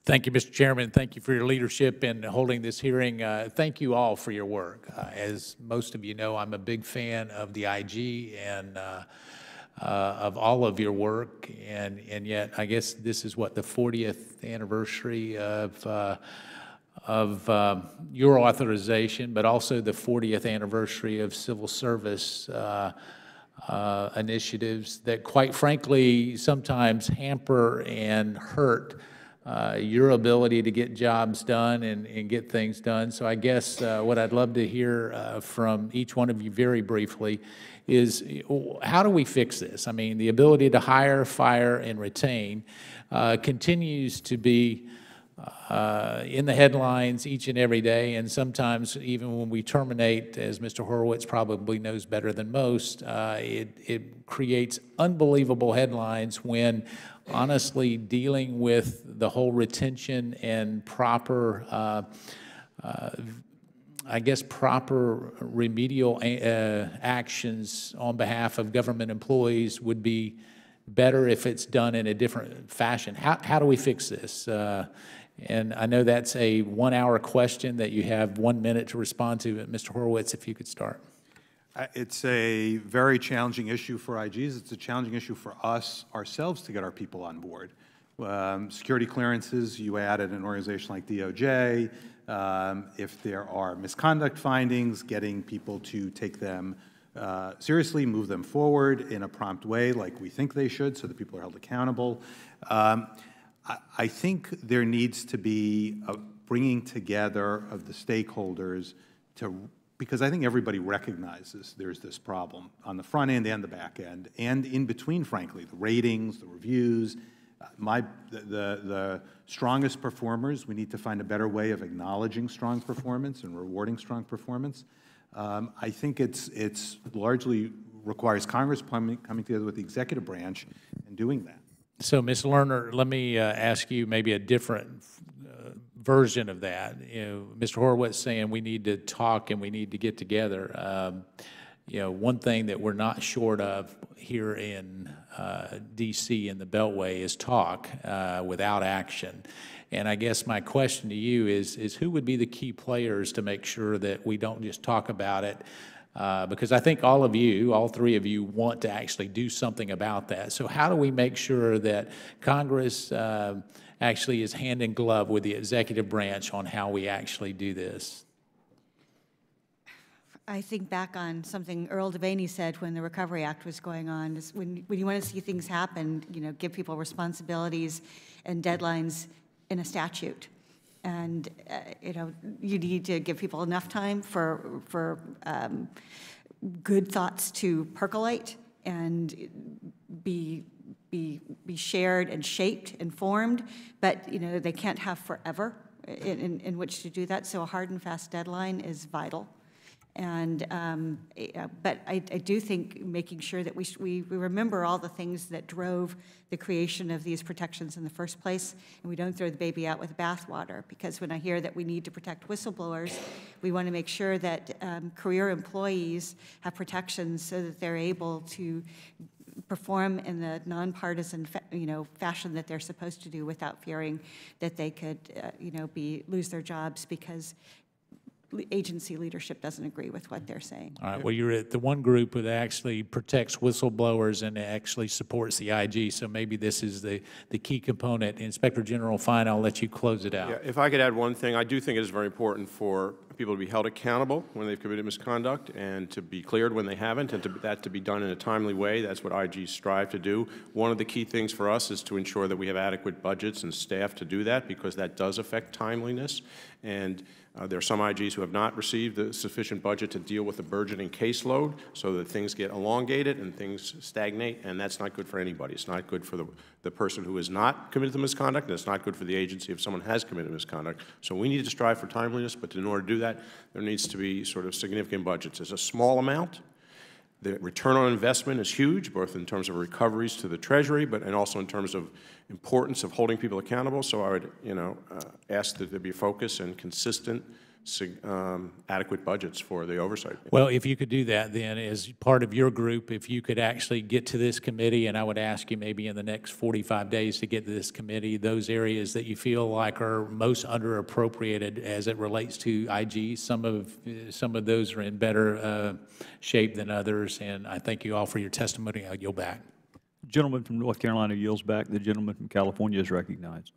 Thank you, Mr. Chairman. Thank you for your leadership in holding this hearing. Thank you all for your work. As most of you know, I'm a big fan of the IG and of all of your work, and yet I guess this is what, the 40th anniversary of your authorization, but also the 40th anniversary of civil service initiatives that, quite frankly, sometimes hamper and hurt your ability to get jobs done and get things done. So I guess what I'd love to hear from each one of you very briefly is, how do we fix this? I mean, the ability to hire, fire, and retain continues to be in the headlines each and every day, and sometimes even when we terminate, as Mr. Horowitz probably knows better than most, it creates unbelievable headlines when honestly dealing with the whole retention and proper, I guess, proper remedial actions on behalf of government employees would be better if it's done in a different fashion. How do we fix this? And I know that's a 1-hour question that you have 1 minute to respond to. Mr. Horowitz, if you could start. It's a very challenging issue for IGs. It's a challenging issue for us ourselves to get our people on board. Security clearances, you add at an organization like DOJ. If there are misconduct findings, getting people to take them seriously, move them forward in a prompt way like we think they should so that people are held accountable. I think there needs to be a bringing together of the stakeholders because I think everybody recognizes there's this problem on the front end and the back end, and in between, frankly, the ratings, the reviews. The strongest performers, we need to find a better way of acknowledging strong performance and rewarding strong performance. I think it's largely requires Congress coming together with the executive branch and doing that. So, Ms. Lerner, let me ask you maybe a different version of that. You know, Mr. Horowitz saying we need to talk and we need to get together. You know, one thing that we're not short of here in D.C. in the Beltway is talk without action. And I guess my question to you is who would be the key players to make sure that we don't just talk about it? Because I think all of you, all three of you, want to actually do something about that. So how do we make sure that Congress actually is hand in glove with the executive branch on how we actually do this? I think back on something Earl Devaney said when the Recovery Act was going on, is when you want to see things happen, you know, give people responsibilities and deadlines in a statute. And, you know, you need to give people enough time for good thoughts to percolate and be shared and shaped and formed, but, you know, they can't have forever in which to do that. So a hard and fast deadline is vital. And but I do think making sure that we remember all the things that drove the creation of these protections in the first place, and we don't throw the baby out with the bathwater. Because when I hear that we need to protect whistleblowers, we want to make sure that career employees have protections so that they're able to perform in the nonpartisan, fashion that they're supposed to do without fearing that they could, lose their jobs because agency leadership doesn't agree with what they're saying. All right, well, you're at the one group that actually protects whistleblowers and actually supports the IG, so maybe this is the key component. Inspector General Fine, I'll let you close it out. Yeah, if I could add one thing, I do think it is very important for people to be held accountable when they've committed misconduct and to be cleared when they haven't, and that to be done in a timely way. That's what IGs strive to do. One of the key things for us is to ensure that we have adequate budgets and staff to do that, because that does affect timeliness. And there are some IGs who have not received the sufficient budget to deal with the burgeoning caseload, so that things get elongated and things stagnate, and that's not good for anybody. It's not good for the person who has not committed the misconduct, and it's not good for the agency if someone has committed misconduct. So we need to strive for timeliness, but in order to do that, there needs to be sort of significant budgets. There's a small amount. The return on investment is huge, both in terms of recoveries to the Treasury, and also in terms of importance of holding people accountable. So I would, ask that there be focus and consistent adequate budgets for the oversight. Well, if you could do that, then as part of your group, if you could actually get to this committee, and I would ask you maybe in the next 45 days to get to this committee, those areas that you feel like are most underappropriated as it relates to IG. Some of those are in better shape than others, and I thank you all for your testimony. I'll yield back. The gentleman from North Carolina yields back. The gentleman from California is recognized.